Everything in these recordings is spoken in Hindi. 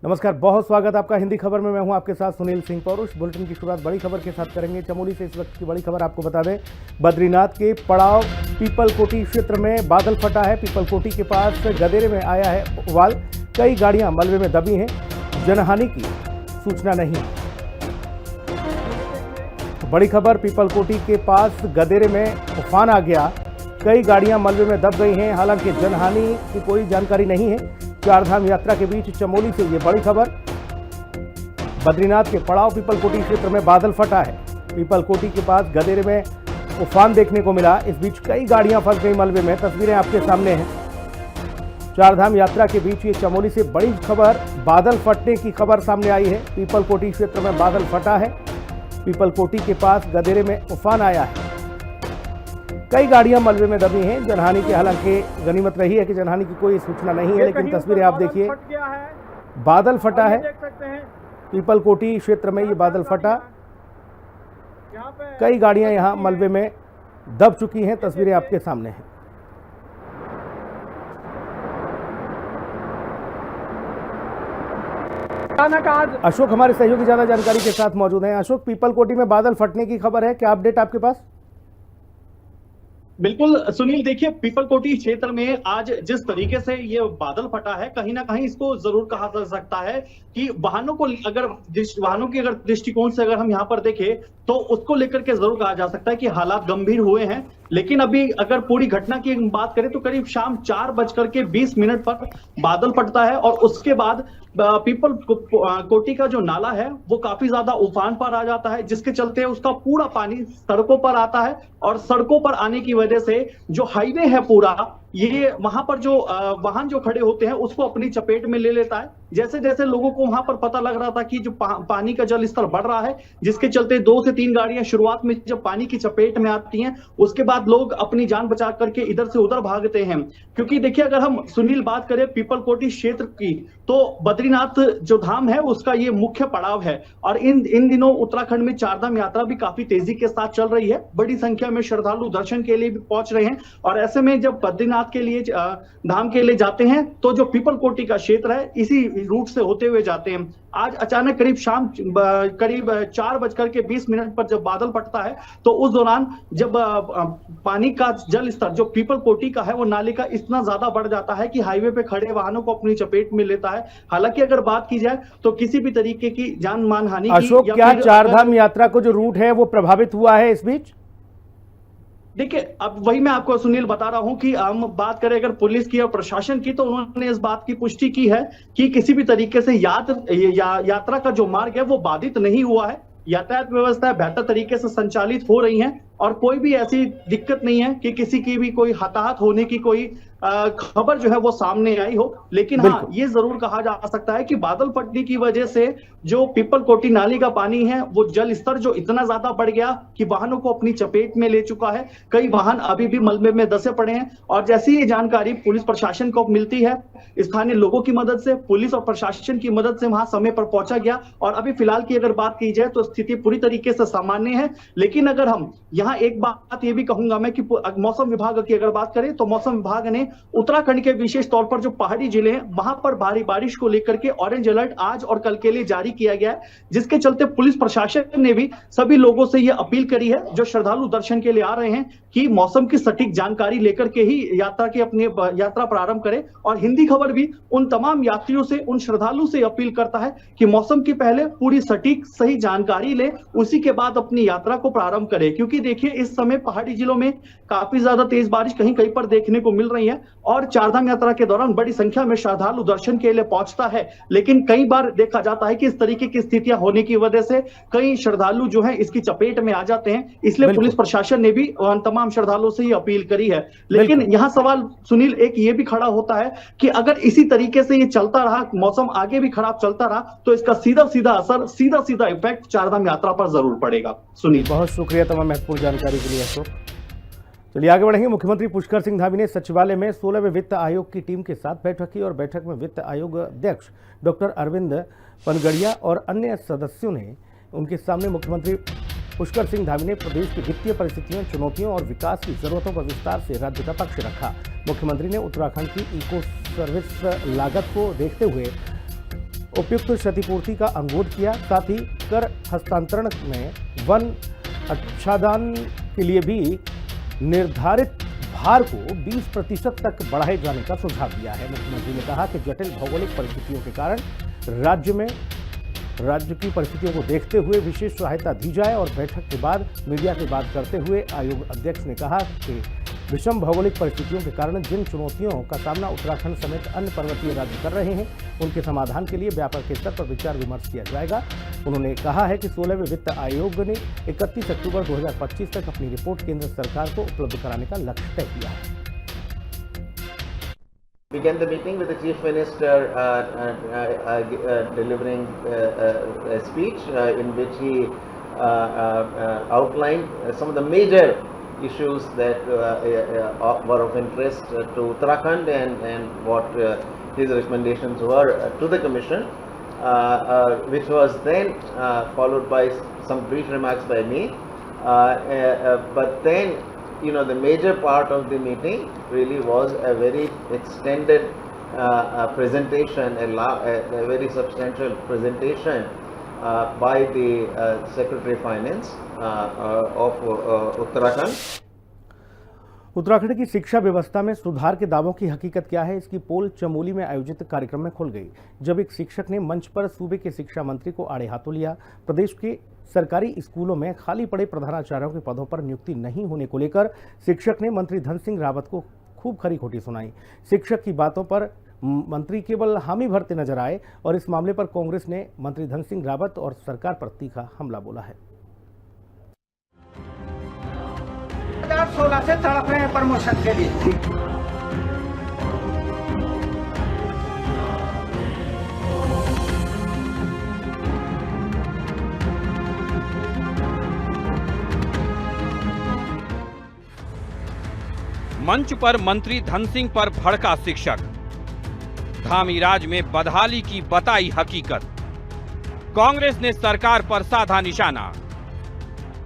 नमस्कार, बहुत स्वागत आपका हिंदी खबर में। मैं हूं आपके साथ सुनील सिंह पौरुष। बुलेटिन की शुरुआत बड़ी खबर के साथ करेंगे। चमोली से इस वक्त की बड़ी खबर आपको बता दें, बद्रीनाथ के पड़ाव पीपलकोटी क्षेत्र में बादल फटा है। पीपलकोटी के पास गदेरे में आया है उबाल, कई गाड़ियां मलबे में दबी हैं, जनहानि की सूचना नहीं। बड़ी खबर, पीपलकोटी के पास गदेरे में उफान आ गया, कई गाड़ियां मलबे में दब गई हैं, हालांकि जनहानि की कोई जानकारी नहीं है। चारधाम यात्रा के बीच चमोली से ये बड़ी खबर, बद्रीनाथ के पड़ाव पीपलकोटी क्षेत्र में बादल फटा है। पीपलकोटी के पास गदेरे में उफान देखने को मिला, इस बीच कई गाड़ियां फंस गई मलबे में। तस्वीरें आपके सामने हैं। चारधाम यात्रा के बीच ये चमोली से बड़ी खबर, बादल फटने की खबर सामने आई है। पीपलकोटी क्षेत्र में बादल फटा है, पीपलकोटी के पास गदेरे में उफान आया है, कई गाड़ियां मलबे में दबी हैं। जनहानि की हालांकि गनीमत रही है कि जनहानि की कोई सूचना नहीं है, लेकिन तस्वीरें आप देखिए, बादल फटा है। पीपलकोटी क्षेत्र में ये बादल फटा, कई गाड़ियां यहां मलबे में दब चुकी हैं। तस्वीरें आपके सामने हैं। अशोक हमारे सहयोगी ज्यादा जानकारी के साथ मौजूद हैं। अशोक, पीपलकोटी में बादल फटने की खबर है, क्या अपडेट आपके पास? बिल्कुल सुनील, देखिए पीपलकोटी क्षेत्र में आज जिस तरीके से ये बादल फटा है, कहीं ना कहीं इसको जरूर कहा जा सकता है कि वाहनों की अगर दृष्टिकोण से अगर हम यहाँ पर देखें तो उसको लेकर के जरूर कहा जा सकता है कि हालात गंभीर हुए हैं। लेकिन अभी अगर पूरी घटना की बात करें तो करीब शाम 4:20 पर बादल फटता है और उसके बाद पीपल कोटी का जो नाला है वो काफी ज्यादा उफान पर आ जाता है, जिसके चलते उसका पूरा पानी सड़कों पर आता है और सड़कों पर आने की वजह से जो हाईवे है पूरा, ये वहां पर जो वाहन जो खड़े होते हैं उसको अपनी चपेट में ले लेता है। जैसे जैसे लोगों को वहां पर पता लग रहा था कि जो पानी का जल स्तर बढ़ रहा है, जिसके चलते 2 से 3 गाड़ियां शुरुआत में जब पानी की चपेट में आती हैं, उसके बाद लोग अपनी जान बचा करके इधर से उधर भागते हैं। क्योंकि देखिए, अगर हम सुनील बात करें पीपलकोटी क्षेत्र की, तो बद्रीनाथ जो धाम है उसका ये मुख्य पड़ाव है और इन दिनों उत्तराखंड में चारधाम यात्रा भी काफी तेजी के साथ चल रही है। बड़ी संख्या में श्रद्धालु दर्शन के लिए भी पहुंच रहे हैं और ऐसे में जब बद्रीनाथ के लिए धाम के लिए जाते हैं तो जो पीपलकोटी का क्षेत्र है इसी रूट से होते हुए जाते हैं। आज अचानक करीब 4:20 पर जब बादल फटता है तो उस दौरान जब पानी का जल स्तर जो पीपलकोटी का है वो नाले का इतना ज्यादा बढ़ जाता है कि हाईवे पे खड़े वाहनों को अपनी चपेट में लेता है। हालांकि अगर बात की जाए तो किसी भी तरीके की जान मान हानि की, अशोक, क्या चारधाम यात्रा को जो रूट है वो प्रभावित हुआ है इस बीच? देखिए, अब वही मैं आपको सुनील बता रहा हूं कि हम बात करें अगर पुलिस की और प्रशासन की, तो उन्होंने इस बात की पुष्टि की है कि किसी भी तरीके से यात्रा का जो मार्ग है वो बाधित नहीं हुआ है। यातायात व्यवस्था बेहतर तरीके से संचालित हो रही है और कोई भी ऐसी दिक्कत नहीं है कि किसी की भी कोई हताहत होने की कोई खबर जो है वो सामने आई हो। लेकिन हाँ, ये जरूर कहा जा सकता है कि बादल फटने की वजह से जो पीपलकोटी नाली का पानी है वो जल स्तर जो इतना ज्यादा बढ़ गया कि वाहनों को अपनी चपेट में ले चुका है। कई वाहन अभी भी मलबे में धंसे पड़े हैं और जैसी ये जानकारी पुलिस प्रशासन को मिलती है, स्थानीय लोगों की मदद से, पुलिस और प्रशासन की मदद से वहां समय पर पहुंचा गया और अभी फिलहाल की अगर बात की जाए तो स्थिति पूरी तरीके से सामान्य है। लेकिन अगर हम यहाँ एक बात ये भी कहूंगा मैं कि मौसम विभाग की अगर बात करें तो मौसम विभाग ने उत्तराखंड के विशेष तौर पर जो पहाड़ी जिले हैं वहां पर भारी बारिश को लेकर के ऑरेंज अलर्ट आज और कल के लिए जारी किया गया है, जिसके चलते पुलिस प्रशासन ने भी सभी लोगों से यह अपील करी है जो श्रद्धालु दर्शन के लिए आ रहे हैं कि मौसम की सटीक जानकारी लेकर के ही अपनी यात्रा प्रारंभ करें। और हिंदी खबर भी उन तमाम यात्रियों से, उन श्रद्धालु से अपील करता है कि मौसम की पहले पूरी सटीक सही जानकारी ले, उसी के बाद अपनी यात्रा को प्रारंभ करें। क्योंकि देखिए, इस समय पहाड़ी जिलों में काफी ज्यादा तेज बारिश कहीं कहीं पर देखने को मिल रही है और चारधाम यात्रा के दौरान बड़ी संख्या में श्रद्धालु दर्शन के लिए पहुंचता है। लेकिन कई बार देखा जाता है कि इस तरीके की स्थितियां होने की वजह से कई श्रद्धालु जो हैं इसकी चपेट में आ जाते हैं। इसलिए पुलिस प्रशासन ने भी तमाम श्रद्धालुओं से ये अपील करी है। लेकिन यहाँ सवाल सुनील एक ये भी खड़ा होता है कि अगर इसी तरीके से ये चलता रहा, मौसम आगे भी खराब चलता रहा, तो इसका सीधा सीधा असर, सीधा सीधा इफेक्ट चारधाम यात्रा पर जरूर पड़ेगा। सुनील, बहुत शुक्रिया तमाम महत्वपूर्ण जानकारी के लिए अशोक। चलिए आगे बढ़ेंगे। मुख्यमंत्री पुष्कर सिंह धामी ने सचिवालय में 16वें वित्त आयोग की टीम के साथ बैठक की और बैठक में वित्त आयोग अध्यक्ष डॉक्टर अरविंद पनगड़िया और अन्य सदस्यों ने उनके सामने मुख्यमंत्री पुष्कर सिंह धामी ने प्रदेश की वित्तीय परिस्थितियों, चुनौतियों और विकास की जरूरतों पर विस्तार से राज्य का पक्ष रखा। मुख्यमंत्री ने उत्तराखंड की इको सर्विस लागत को देखते हुए उपयुक्त क्षतिपूर्ति का अनुरोध किया। साथ ही कर हस्तांतरण में वन आच्छादन के लिए भी निर्धारित भार को 20% तक बढ़ाए जाने का सुझाव दिया है। मुख्यमंत्री ने कहा कि जटिल भौगोलिक परिस्थितियों के कारण राज्य की परिस्थितियों को देखते हुए विशेष सहायता दी जाए और बैठक के बाद मीडिया से बात करते हुए आयोग अध्यक्ष ने कहा कि विषम भौगोलिक परिस्थितियों के कारण जिन चुनौतियों का सामना उत्तराखंड समेत अन्य पर्वतीय राज्य कर रहे हैं उनके समाधान के लिए व्यापक स्तर पर विचार विमर्श किया जाएगा। उन्होंने कहा है कि 16वें वित्त आयोग ने 31 अक्टूबर 2025 तक अपनी रिपोर्ट केंद्र सरकार को उपलब्ध कराने का लक्ष्य तय किया है। Began the meeting with the Chief Minister delivering a speech in which he outlined some of the major issues that were of interest to Uttarakhand and what his recommendations were to the Commission, which was then followed by some brief remarks by me. But then, the major part of the meeting really was a very extended presentation, a very substantial presentation by the Secretary of Finance of Uttarakhand. Uttarakhand की शिक्षा व्यवस्था में सुधार के दावों की हकीकत क्या है, इसकी पोल चमोली में आयोजित कार्यक्रम में खुल गई, जब एक शिक्षक ने मंच पर सूबे के शिक्षा मंत्री को आड़े हाथों लिया। प्रदेश के सरकारी स्कूलों में खाली पड़े प्रधानाचार्यों के पदों पर नियुक्ति नहीं होने को लेकर शिक्षक ने मंत्री धन सिंह रावत को खूब खरी खोटी सुनाई। शिक्षक की बातों पर मंत्री केवल हामी भरते नजर आए और इस मामले पर कांग्रेस ने मंत्री धन सिंह रावत और सरकार पर तीखा हमला बोला है। 2016 से तड़प रहे हैं प्रमोशन के लिए। मंच पर मंत्री धन सिंह पर भड़का शिक्षक, धामीराज में बदहाली की बताई हकीकत, कांग्रेस ने सरकार पर साधा निशाना,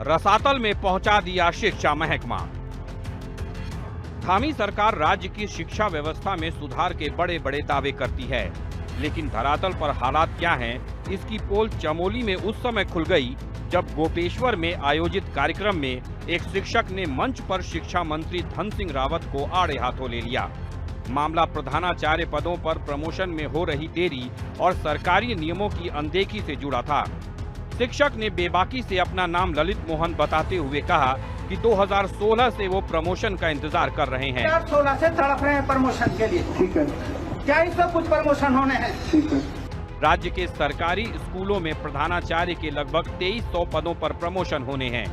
रसातल में पहुंचा दिया शिक्षा महकमा। धामी सरकार राज्य की शिक्षा व्यवस्था में सुधार के बड़े बड़े दावे करती है, लेकिन धरातल पर हालात क्या हैं, इसकी पोल चमोली में उस समय खुल गई जब गोपेश्वर में आयोजित कार्यक्रम में एक शिक्षक ने मंच पर शिक्षा मंत्री धन सिंह रावत को आड़े हाथों ले लिया। मामला प्रधानाचार्य पदों पर प्रमोशन में हो रही देरी और सरकारी नियमों की अनदेखी से जुड़ा था। शिक्षक ने बेबाकी से अपना नाम ललित मोहन बताते हुए कहा कि 2016 से वो प्रमोशन का इंतजार कर रहे हैं। 2016 से तड़प रहे हैं प्रमोशन के लिए। ठीक है, क्या इसमें कुछ प्रमोशन होने हैं? ठीक है। राज्य के सरकारी स्कूलों में प्रधानाचार्य के लगभग 2300 पदों पर प्रमोशन होने हैं।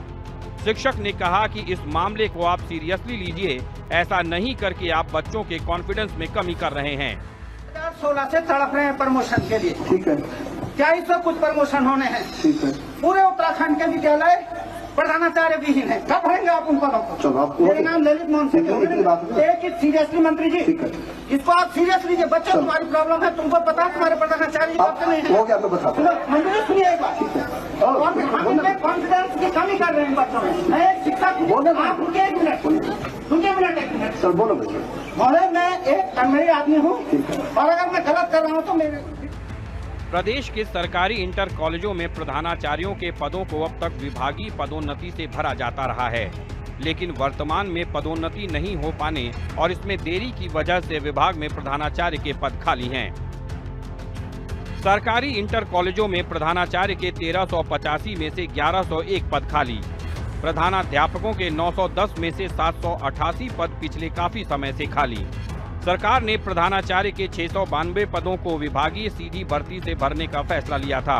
शिक्षक ने कहा कि इस मामले को आप सीरियसली लीजिए, ऐसा नहीं करके आप बच्चों के कॉन्फिडेंस में कमी कर रहे हैं। 2016 से तड़प रहे हैं प्रमोशन के लिए। ठीक है, क्या इसमें कुछ प्रमोशन होने हैं? ठीक है। पूरे उत्तराखंड के विद्यालय प्रधानाचार्य विहीन है, कब भरेंगे आप उन पदों को? मेरा नाम ललित मोहन सिंह है। सीरियसली मंत्री जी, इसको आप सीरियस लीजिए। बच्चों तुम्हारी प्रॉब्लम है, तुमको पता है तुम्हारे प्रधानाचार्य नहीं है। मंत्री सुनिए एक बात, हम उनके कॉन्फिडेंस की कमी कर रहे हैं बच्चों में। मैं एक शिक्षक, आप रुकिए एक मिनट, एक मिनट सर, बोलो महोदय। मैं एक कर्मचारी आदमी हूँ और अगर मैं गलत कर रहा हूँ तो मेरे। प्रदेश के सरकारी इंटर कॉलेजों में प्रधानाचार्यों के पदों को अब तक विभागीय पदोन्नति से भरा जाता रहा है, लेकिन वर्तमान में पदोन्नति नहीं हो पाने और इसमें देरी की वजह से विभाग में प्रधानाचार्य के पद खाली हैं। सरकारी इंटर कॉलेजों में प्रधानाचार्य के 1385 में से 1101 पद खाली, प्रधानाध्यापकों के 910 में से 788 पद पिछले काफी समय से खाली। सरकार ने प्रधानाचार्य के 692 पदों को विभागीय सीधी भर्ती से भरने का फैसला लिया था।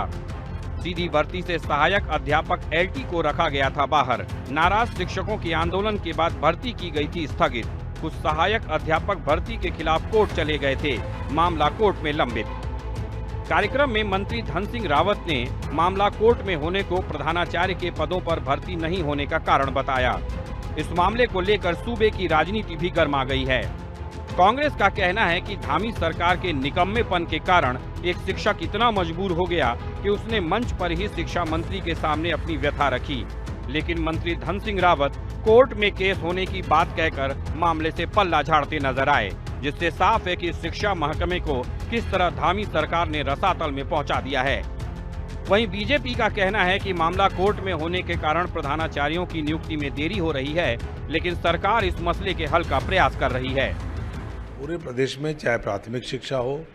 सीधी भर्ती से सहायक अध्यापक LT को रखा गया था बाहर। नाराज शिक्षकों के आंदोलन के बाद भर्ती की गई थी स्थगित। कुछ सहायक अध्यापक भर्ती के खिलाफ कोर्ट चले गए थे, मामला कोर्ट में लंबित। कार्यक्रम में मंत्री धन सिंह रावत ने मामला कोर्ट में होने को प्रधानाचार्य के पदों पर भर्ती नहीं होने का कारण बताया। इस मामले को लेकर सूबे की राजनीति भी गर्मा गई है। कांग्रेस का कहना है कि धामी सरकार के निकम्मेपन के कारण एक शिक्षक इतना मजबूर हो गया कि उसने मंच पर ही शिक्षा मंत्री के सामने अपनी व्यथा रखी, लेकिन मंत्री धन सिंह रावत कोर्ट में केस होने की बात कहकर मामले से पल्ला झाड़ते नजर आए। जिससे साफ है कि शिक्षा महकमे को किस तरह धामी सरकार ने रसातल में पहुंचा दिया है। वहीं बीजेपी का कहना है कि मामला कोर्ट में होने के कारण प्रधानाचार्यों की नियुक्ति में देरी हो रही है, लेकिन सरकार इस मसले के हल का प्रयास कर रही है। पूरे प्रदेश में चाहे प्राथमिक शिक्षा हो,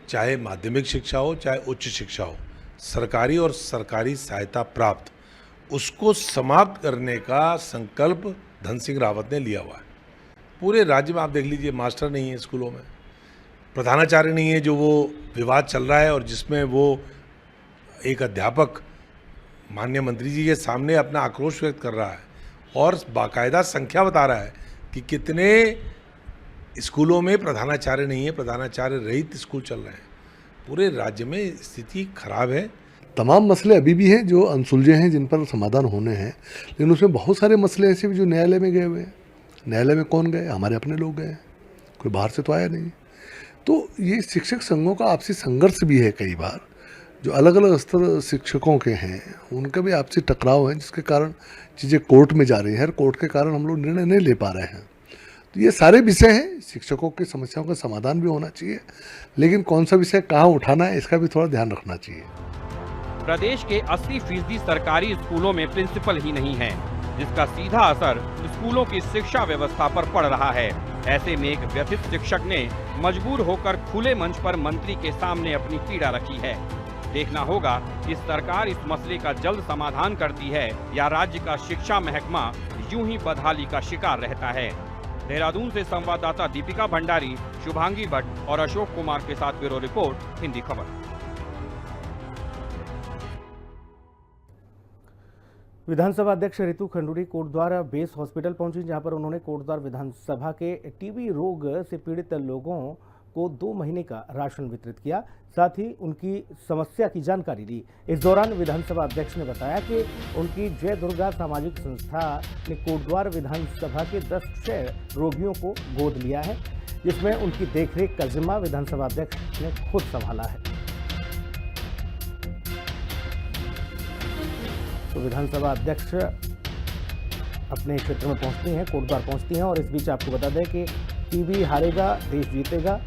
चाहे माध्यमिक शिक्षा हो, चाहे उच्च शिक्षा हो, सरकारी और सरकारी सहायता प्राप्त उसको समाप्त करने का संकल्प धन सिंह रावत ने लिया हुआ है। पूरे राज्य में आप देख लीजिए, मास्टर नहीं है स्कूलों में, प्रधानाचार्य नहीं है, जो वो विवाद चल रहा है और जिसमें वो एक अध्यापक माननीय मंत्री जी के सामने अपना आक्रोश व्यक्त कर रहा है और बाकायदा संख्या बता रहा है कि कितने स्कूलों में प्रधानाचार्य नहीं है, प्रधानाचार्य रहित स्कूल चल रहे हैं। पूरे राज्य में स्थिति खराब है। तमाम मसले अभी भी हैं जो अनसुलझे हैं, जिन पर समाधान होने हैं, लेकिन उसमें बहुत सारे मसले ऐसे भी जो न्यायालय में गए हुए हैं। न्यायालय में कौन गए? हमारे अपने लोग गए, कोई बाहर से तो आया नहीं। तो ये शिक्षक संघों का आपसी संघर्ष भी है। कई बार जो अलग अलग स्तर शिक्षकों के हैं उनका भी आपसी टकराव है, जिसके कारण चीज़ें कोर्ट में जा रही हैं। कोर्ट के कारण हम लोग निर्णय नहीं ले पा रहे हैं। तो ये सारे विषय हैं, शिक्षकों की समस्याओं का समाधान भी होना चाहिए, लेकिन कौन सा विषय कहाँ उठाना है इसका भी थोड़ा ध्यान रखना चाहिए। प्रदेश के 80% सरकारी स्कूलों में प्रिंसिपल ही नहीं है, जिसका सीधा असर स्कूलों की शिक्षा व्यवस्था पर पड़ रहा है। ऐसे में एक व्यथित शिक्षक ने मजबूर होकर खुले मंच पर मंत्री के सामने अपनी पीड़ा रखी है। देखना होगा कि सरकार इस मसले का जल्द समाधान करती है या राज्य का शिक्षा महकमा यूं ही बदहाली का शिकार रहता है। देहरादून से संवाददाता दीपिका भंडारी, शुभांगी भट्ट और अशोक कुमार के साथ ब्यूरो रिपोर्ट, हिंदी खबर। विधानसभा अध्यक्ष रितु खंडूरी कोटद्वार बेस हॉस्पिटल पहुंची, जहां पर उन्होंने कोटद्वार विधानसभा के टीबी रोग से पीड़ित लोगों को 2 महीने का राशन वितरित किया, साथ ही उनकी समस्या की जानकारी ली। इस दौरान विधानसभा अध्यक्ष ने बताया कि उनकी जय दुर्गा सामाजिक संस्था ने कोटद्वार विधानसभा के 10 क्षय रोगियों को गोद लिया है, जिसमें उनकी देखरेख का जिम्मा विधानसभा अध्यक्ष ने खुद संभाला है। तो विधानसभा अध्यक्ष अपने क्षेत्र में पहुंचती हैं, कोटद्वार पहुंचती हैं, और इस बीच आपको बता दें कि टीबी हारेगा देश जीतेगा,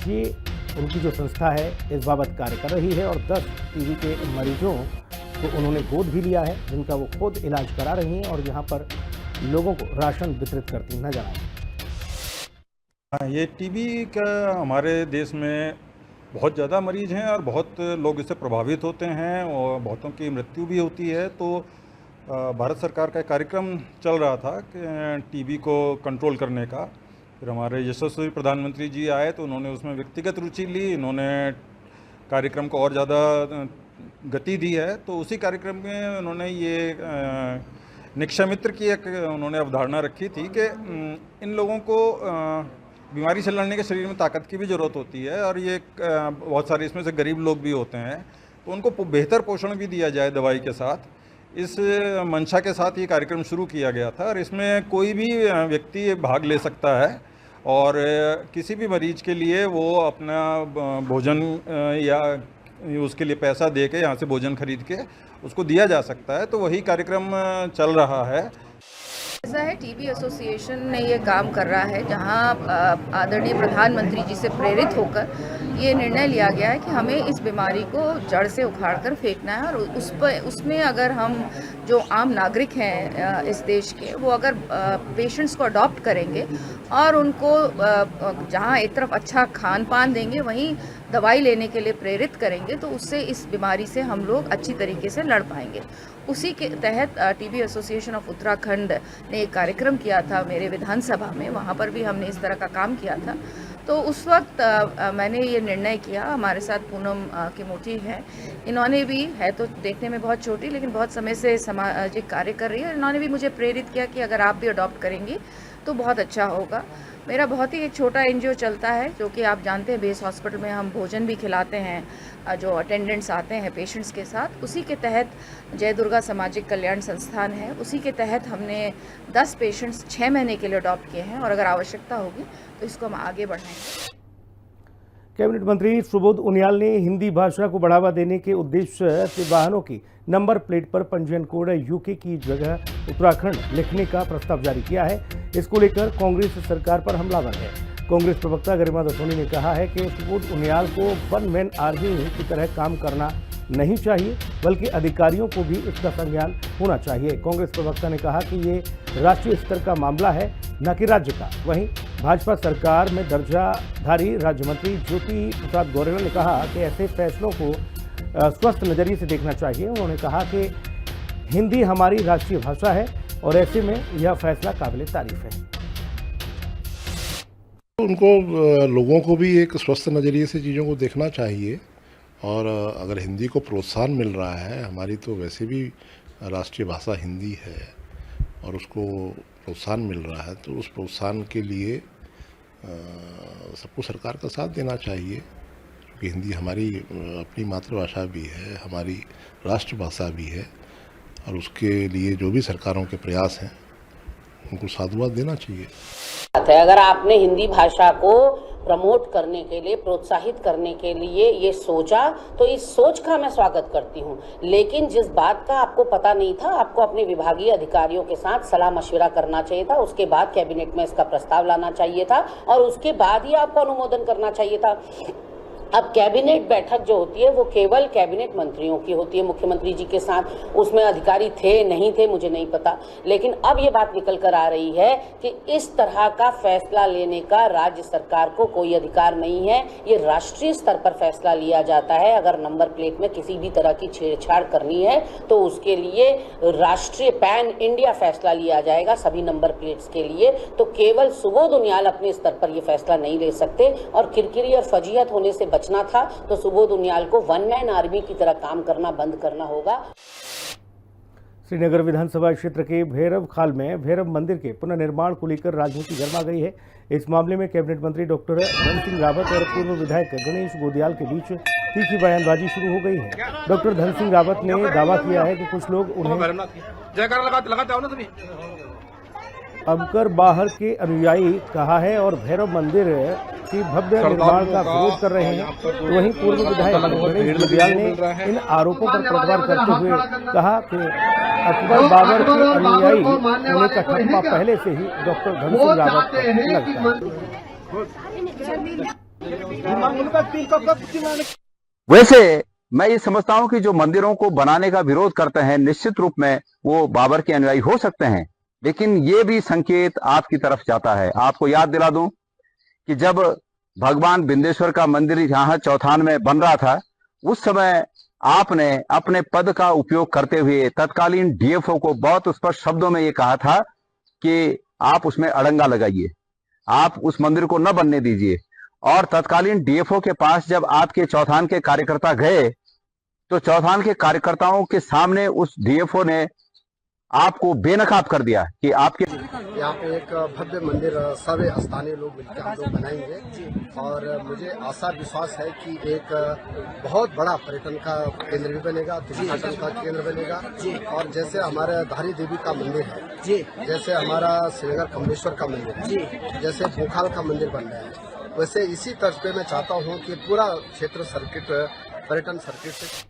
ये उनकी जो संस्था है इस बाबत कार्य कर रही है और 10 टीबी के मरीजों को उन्होंने गोद भी लिया है, जिनका वो खुद इलाज करा रही हैं और यहाँ पर लोगों को राशन वितरित करती नजर आई। ये टीबी का हमारे देश में बहुत ज़्यादा मरीज हैं और बहुत लोग इससे प्रभावित होते हैं और बहुतों की मृत्यु भी होती है। तो भारत सरकार का कार्यक्रम चल रहा था कि टीबी को कंट्रोल करने का। फिर हमारे यशस्वी प्रधानमंत्री जी आए तो उन्होंने उसमें व्यक्तिगत रुचि ली, इन्होंने कार्यक्रम को और ज़्यादा गति दी है। तो उसी कार्यक्रम में उन्होंने ये निक्षय मित्र की एक उन्होंने अवधारणा रखी थी कि इन लोगों को बीमारी से लड़ने के शरीर में ताकत की भी ज़रूरत होती है और ये बहुत सारे इसमें से गरीब लोग भी होते हैं, तो उनको बेहतर पोषण भी दिया जाए दवाई के साथ। इस मंशा के साथ ये कार्यक्रम शुरू किया गया था और इसमें कोई भी व्यक्ति भाग ले सकता है और किसी भी मरीज के लिए वो अपना भोजन या उसके लिए पैसा दे के यहाँ से भोजन खरीद के उसको दिया जा सकता है। तो वही कार्यक्रम चल रहा है। ऐसा है, टीबी एसोसिएशन ने ये काम कर रहा है जहां आदरणीय प्रधानमंत्री जी से प्रेरित होकर ये निर्णय लिया गया है कि हमें इस बीमारी को जड़ से उखाड़ कर फेंकना है और उसमें अगर हम जो आम नागरिक हैं इस देश के, वो अगर पेशेंट्स को अडॉप्ट करेंगे और उनको जहां एक तरफ अच्छा खान पान देंगे वहीं दवाई लेने के लिए प्रेरित करेंगे, तो उससे इस बीमारी से हम लोग अच्छी तरीके से लड़ पाएंगे। उसी के तहत टीबी एसोसिएशन ऑफ उत्तराखंड ने एक कार्यक्रम किया था मेरे विधानसभा में, वहाँ पर भी हमने इस तरह का काम किया था। तो उस वक्त मैंने ये निर्णय किया, हमारे साथ पूनम की मोटी है, इन्होंने भी है तो देखने में बहुत छोटी लेकिन बहुत समय से सामाजिक कार्य कर रही है, इन्होंने भी मुझे प्रेरित किया कि अगर आप भी अडॉप्ट करेंगी तो बहुत अच्छा होगा। मेरा बहुत ही एक छोटा एनजीओ चलता है जो कि आप जानते हैं बेस हॉस्पिटल में हम भोजन भी खिलाते हैं जो अटेंडेंट्स आते हैं पेशेंट्स के साथ। उसी के तहत जय दुर्गा सामाजिक कल्याण संस्थान है, उसी के तहत हमने 10 पेशेंट्स 6 महीने के लिए अडॉप्ट किए हैं और अगर आवश्यकता होगी तो इसको हम आगे बढ़ाएंगे। कैबिनेट मंत्री सुबोध उनियाल ने हिंदी भाषा को बढ़ावा देने के उद्देश्य से वाहनों की नंबर प्लेट पर पंजीयन कोड यूके की जगह उत्तराखंड लिखने का प्रस्ताव जारी किया है। इसको लेकर कांग्रेस सरकार पर हमलावर है। कांग्रेस प्रवक्ता गरिमा दसोनी ने कहा है कि सुबोध उनियाल को वन मैन आर्मी की तरह काम करना नहीं चाहिए, बल्कि अधिकारियों को भी इसका संज्ञान होना चाहिए। कांग्रेस प्रवक्ता ने कहा कि ये राष्ट्रीय स्तर का मामला है, न कि राज्य का। वहीं भाजपा सरकार में दर्जाधारी राज्य मंत्री ज्योति प्रसाद गौरेला ने कहा कि ऐसे फैसलों को स्वस्थ नजरिए से देखना चाहिए। उन्होंने कहा कि हिंदी हमारी राष्ट्रीय भाषा है और ऐसे में यह फैसला काबिल तारीफ है। उनको लोगों को भी एक स्वस्थ नज़रिए से चीज़ों को देखना चाहिए और अगर हिंदी को प्रोत्साहन मिल रहा है, हमारी तो वैसे भी राष्ट्रीय भाषा हिंदी है और उसको प्रोत्साहन मिल रहा है, तो उस प्रोत्साहन के लिए सबको सरकार का साथ देना चाहिए, क्योंकि हिंदी हमारी अपनी मातृभाषा भी है, हमारी राष्ट्रभाषा भी है और उसके लिए जो भी सरकारों के प्रयास हैं उनको साधुवाद देना चाहिए। अगर आपने हिंदी भाषा को प्रमोट करने के लिए, प्रोत्साहित करने के लिए ये सोचा, तो इस सोच का मैं स्वागत करती हूँ। लेकिन जिस बात का आपको पता नहीं था, आपको अपने विभागीय अधिकारियों के साथ सलाह मशविरा करना चाहिए था। उसके बाद कैबिनेट में इसका प्रस्ताव लाना चाहिए था और उसके बाद ही आपको अनुमोदन करना चाहिए था। अब कैबिनेट बैठक जो होती है वो केवल कैबिनेट मंत्रियों की होती है, मुख्यमंत्री जी के साथ। उसमें अधिकारी थे नहीं थे मुझे नहीं पता, लेकिन अब ये बात निकल कर आ रही है कि इस तरह का फैसला लेने का राज्य सरकार को कोई अधिकार नहीं है। ये राष्ट्रीय स्तर पर फैसला लिया जाता है। अगर नंबर प्लेट में किसी भी तरह की छेड़छाड़ करनी है तो उसके लिए राष्ट्रीय पैन इंडिया फैसला लिया जाएगा सभी नंबर प्लेट्स के लिए। तो केवल सुबोध उनियाल अपने स्तर पर यह फैसला नहीं ले सकते और किरकिरी और फजीहत होने से बचना था तो सुबोध उनियाल को वन मैन आर्मी की तरह काम करना बंद करना होगा। श्रीनगर विधानसभा क्षेत्र के भैरव खाल में भैरव मंदिर के पुनर्निर्माण को लेकर राजनीति गर्मा गई है। इस मामले में कैबिनेट मंत्री डॉक्टर धन सिंह रावत और पूर्व विधायक गणेश गोदियाल के बीच तीखी बयानबाजी शुरू हो गई है। डॉक्टर धन सिंह रावत ने दावा किया है कि कुछ लोग उन्हें अबकर बाहर के अनुयायी कहा है और भैरव मंदिर की भव्य निर्माण का विरोध कर रहे हैं। वहीं पूर्व विधायक गणेश गोदियाल ने इन आरोपों पर पलटवार करते हुए कहा कि अकबर बाबर के अनुयायी होने का ठप्पा पहले से ही डॉक्टर धन सिंह रावत लगता है। वैसे मैं ये समझता हूं कि जो मंदिरों को बनाने का विरोध करते हैं, निश्चित रूप में वो बाबर के अनुयायी हो सकते हैं, लेकिन ये भी संकेत आपकी तरफ जाता है। आपको याद दिला दूं कि जब भगवान बिंदेश्वर का मंदिर यहाँ चौथान में बन रहा था, उस समय आपने अपने पद का उपयोग करते हुए तत्कालीन डीएफओ को बहुत स्पष्ट शब्दों में ये कहा था कि आप उसमें अड़ंगा लगाइए, आप उस मंदिर को न बनने दीजिए। और तत्कालीन डीएफओ के पास जब आपके चौथान के कार्यकर्ता गए तो चौथान के कार्यकर्ताओं के सामने उस डीएफओ ने आपको बेनकाब कर दिया कि आपके यहाँ पे एक भव्य मंदिर सब स्थानीय लोग मिलकर हम लोग बनाएंगे और मुझे आशा विश्वास है कि एक बहुत बड़ा पर्यटन का केंद्र भी बनेगा, पर्यटन का केंद्र बनेगा। और जैसे हमारे धारी देवी का मंदिर है, जैसे हमारा श्रीनगर कमलेश्वर का मंदिर है, जैसे भोखाल का मंदिर बन रहा है, वैसे इसी तर्ज पे मैं चाहता हूँ कि पूरा क्षेत्र सर्किट पर्यटन सर्किट से।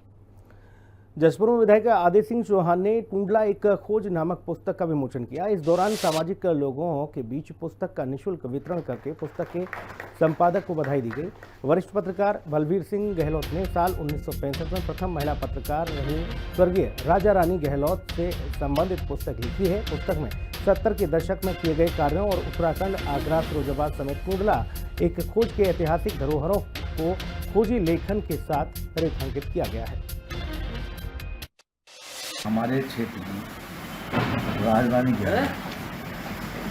जसपुर में विधायक आदित्य सिंह चौहान ने टूंडला एक खोज नामक पुस्तक का विमोचन किया। इस दौरान सामाजिक लोगों के बीच पुस्तक का निःशुल्क वितरण करके पुस्तक के संपादक को बधाई दी गई। वरिष्ठ पत्रकार बलबीर सिंह गहलोत ने साल 1965 में प्रथम महिला पत्रकार रही स्वर्गीय राजा रानी गहलोत से संबंधित पुस्तक लिखी है। पुस्तक में 70 के दशक में किए गए कार्यों और उत्तराखंड, आगरा, फिरोजाबाद समेत टूंडला एक खोज के ऐतिहासिक धरोहरों को खोजी लेखन के साथ रेखांकित किया गया है। हमारे क्षेत्र की राजधानी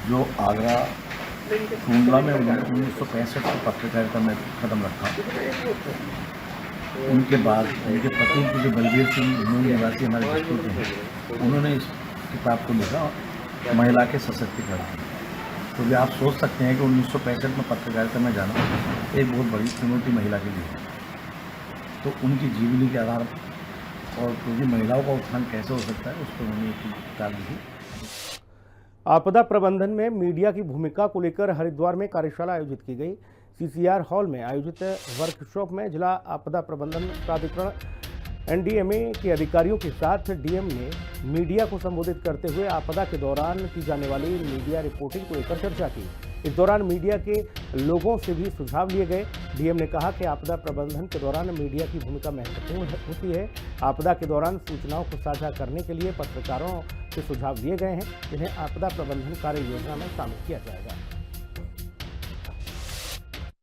जो आगरा टूंडला में 1965 में पत्रकारिता में कदम रखा, उनके बाद उनके पति जो बलबीर सिंह मूल निवासी हमारे जसपुर के हैं, उन्होंने इस किताब को लिखा महिला के सशक्तिकरण। तो भी आप सोच सकते हैं कि 1965 में पत्रकारिता में जाना एक बहुत बड़ी चुनौती महिला के लिए है। तो उनकी जीवनी के आधार और क्योंकि महिलाओं का उत्थान कैसे हो सकता है उस पर उन्होंने एक किताब लिखी। आपदा प्रबंधन में मीडिया की भूमिका को लेकर हरिद्वार में कार्यशाला आयोजित की गई। सीसीआर हॉल में आयोजित वर्कशॉप में जिला आपदा प्रबंधन प्राधिकरण एनडीएमए के अधिकारियों के साथ डीएम ने मीडिया को संबोधित करते हुए आपदा के दौरान की जाने वाली मीडिया रिपोर्टिंग को लेकर चर्चा की। इस दौरान मीडिया के लोगों से भी सुझाव लिए गए। डीएम ने कहा कि आपदा प्रबंधन के दौरान मीडिया की भूमिका महत्वपूर्ण होती है। आपदा के दौरान सूचनाओं को साझा करने के लिए पत्रकारों से सुझाव दिए गए हैं, जिन्हें आपदा प्रबंधन कार्य योजना में शामिल किया जाएगा।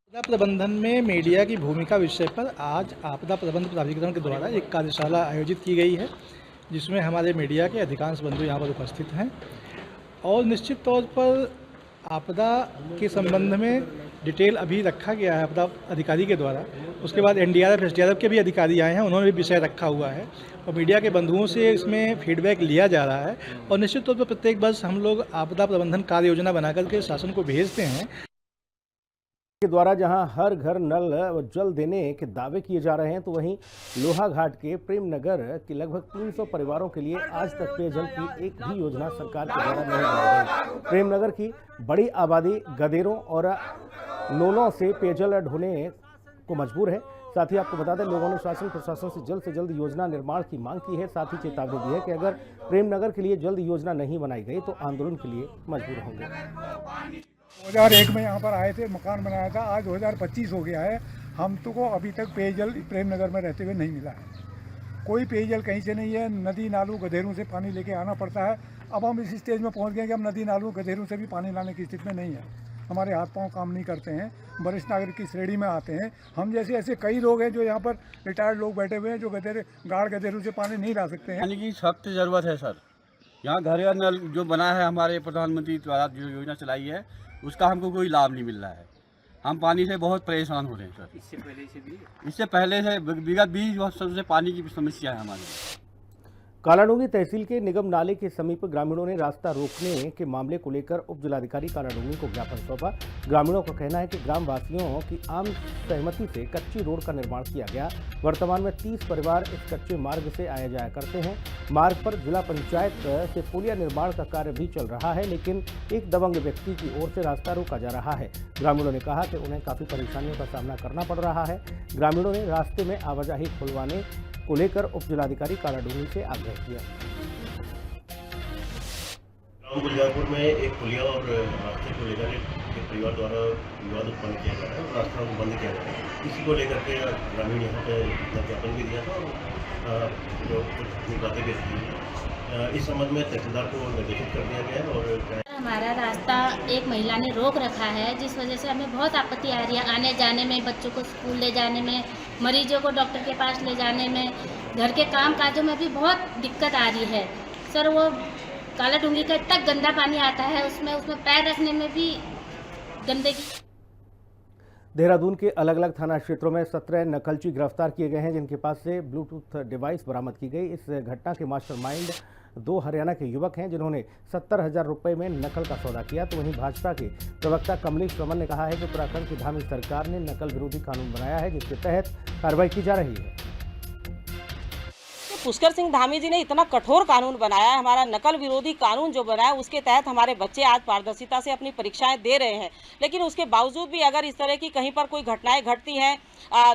आपदा प्रबंधन में मीडिया की भूमिका विषय पर आज आपदा प्रबंधन प्राधिकरण के द्वारा एक कार्यशाला आयोजित की गई है, जिसमें हमारे मीडिया के अधिकांश बंधु यहाँ पर उपस्थित हैं और निश्चित तौर पर आपदा के संबंध में डिटेल अभी रखा गया है आपदा अधिकारी के द्वारा। उसके बाद एनडीआरएफ एसडीआरएफ के भी अधिकारी आए हैं, उन्होंने भी विषय रखा हुआ है और मीडिया के बंधुओं से इसमें फीडबैक लिया जा रहा है और निश्चित तौर पर प्रत्येक वर्ष हम लोग आपदा प्रबंधन कार्य योजना बनाकर के शासन को भेजते हैं। के द्वारा जहां हर घर नल व जल देने के दावे किए जा रहे हैं, तो वहीं लोहाघाट के प्रेम नगर के लगभग 300 परिवारों के लिए आज तक पेयजल की एक भी योजना सरकार के द्वारा नहीं बनाई गई। प्रेम नगर की बड़ी आबादी गदेरों और नोलों से पेयजल ढोने को मजबूर है। साथ ही आपको बता दें, लोगों ने शासन प्रशासन से जल्द योजना निर्माण की मांग की है। साथ ही चेतावनी दी है कि अगर प्रेम नगर के लिए जल्द योजना नहीं बनाई गई तो आंदोलन के लिए मजबूर होंगे। 2001 में यहाँ पर आए थे, मकान बनाया था, आज 2025 हो गया है, हम तो को अभी तक पेयजल प्रेम नगर में रहते हुए नहीं मिला है। कोई पेयजल कहीं से नहीं है, नदी नालों गधेरों से पानी लेके आना पड़ता है। अब हम इस स्टेज में पहुँच गए कि हम नदी नालों गधेरों से भी पानी लाने की स्थिति में नहीं है। हमारे हाथ पांव काम नहीं करते हैं, वरिष्ठ नागरिक की श्रेणी में आते हैं। हम जैसे ऐसे कई लोग हैं जो यहाँ पर रिटायर्ड लोग बैठे हुए हैं जो गाड़ गधेरों से पानी नहीं ला सकते हैं। पानी की सख्त ज़रूरत है सर। यहाँ घर नल जो बना है हमारे प्रधानमंत्री द्वारा जो योजना चलाई है, उसका हमको कोई लाभ नहीं मिल रहा है। हम पानी से बहुत परेशान हो रहे हैं सर। इससे पहले से विगत 20 वर्षों से पानी की समस्या है हमारी। कालाडूंगी तहसील के निगम नाले के समीप ग्रामीणों ने रास्ता रोकने के मामले को लेकर उप जिलाधिकारी कालाडूंगी को ज्ञापन सौंपा। ग्रामीणों का कहना है कि ग्रामवासियों की आम सहमति से कच्ची रोड का निर्माण किया गया। वर्तमान में 30 परिवार इस कच्चे मार्ग से आया जाया करते हैं। मार्ग पर जिला पंचायत से पुलिया निर्माण का कार्य भी चल रहा है, लेकिन एक दबंग व्यक्ति की ओर से रास्ता रोका जा रहा है। ग्रामीणों ने कहा कि उन्हें काफ़ी परेशानियों का सामना करना पड़ रहा है। ग्रामीणों ने रास्ते में आवाजाही खुलवाने को लेकर उप जिलाधिकारी कालाडूंगी से आग्रह किया। ग्राम गुलजारपुर में एक पुलिया और रास्ते को लेकर एक परिवार द्वारा विवाद उत्पन्न किया जा रहा है और रास्ता को बंद किया जा रहा है। इसी को लेकर के ग्रामीण यहाँ पे ज्ञापन भी दिया था और जो कुछ बातें भी थी, इस संबंध में तहसीलदार को निर्देशित कर दिया गया है। और हमारा रास्ता एक महिला ने रोक रखा है, जिस वजह से हमें बहुत आपत्ति आ रही है आने जाने में, बच्चों को स्कूल ले जाने में, मरीजों को डॉक्टर के पास ले जाने में, घर के काम काजों में भी बहुत दिक्कत आ रही है सर। वो कालाडूंगी का इतना गंदा पानी आता है, उसमें पैर रखने में भी गंदगी। देहरादून के अलग अलग थाना क्षेत्रों में 17 नकलची गिरफ्तार किए गए हैं, जिनके पास से ब्लूटूथ डिवाइस बरामद की गई। इस घटना के मास्टरमाइंड 2 हरियाणा के युवक हैं, जिन्होंने 70,000 रुपये में नकल का सौदा किया। तो वहीं भाजपा के प्रवक्ता कमलेश रमन ने कहा है कि उत्तराखंड की धामी सरकार ने नकल विरोधी कानून बनाया है, जिसके तहत कार्रवाई की जा रही है। पुष्कर सिंह धामी जी ने इतना कठोर कानून बनाया है, हमारा नकल विरोधी कानून जो बनाया, उसके तहत हमारे बच्चे आज पारदर्शिता से अपनी परीक्षाएं दे रहे हैं। लेकिन उसके बावजूद भी अगर इस तरह की कहीं पर कोई घटनाएं घटती हैं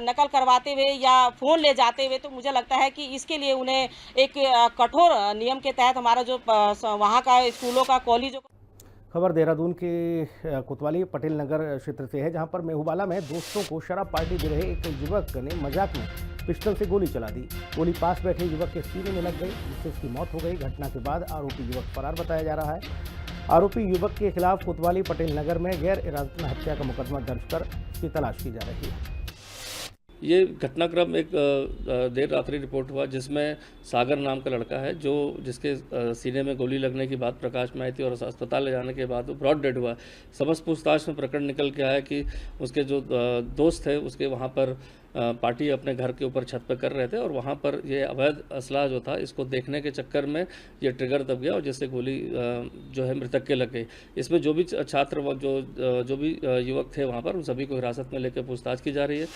नकल करवाते हुए या फ़ोन ले जाते हुए, तो मुझे लगता है कि इसके लिए उन्हें एक कठोर नियम के तहत हमारा जो वहाँ का स्कूलों का कॉलेजों। खबर देहरादून के कोतवाली पटेल नगर क्षेत्र से है, जहां पर मेहुबाला में दोस्तों को शराब पार्टी दे रहे एक युवक ने मजाक में पिस्टल से गोली चला दी। गोली पास बैठे युवक के सीने में लग गई, जिससे उसकी मौत हो गई। घटना के बाद आरोपी युवक फरार बताया जा रहा है। आरोपी युवक के खिलाफ कोतवाली पटेल नगर में गैर इरादतन हत्या का मुकदमा दर्ज कर उसकी तलाश की जा रही है। ये घटनाक्रम एक देर रात्रि रिपोर्ट हुआ, जिसमें सागर नाम का लड़का है जो जिसके सीने में गोली लगने की बात प्रकाश में आई थी और अस्पताल ले जाने के बाद वो ब्रॉड डेड हुआ। समस्त पूछताछ में प्रकरण निकल के आया कि उसके जो दोस्त थे उसके वहाँ पर पार्टी अपने घर के ऊपर छत पर कर रहे थे और वहाँ पर ये अवैध असला जो था इसको देखने के चक्कर में ये ट्रिगर दब गया और जिससे गोली जो है मृतक के लग गई। इसमें जो भी छात्र जो भी युवक थे वहाँ पर उन सभी को हिरासत में लेकर पूछताछ की जा रही है।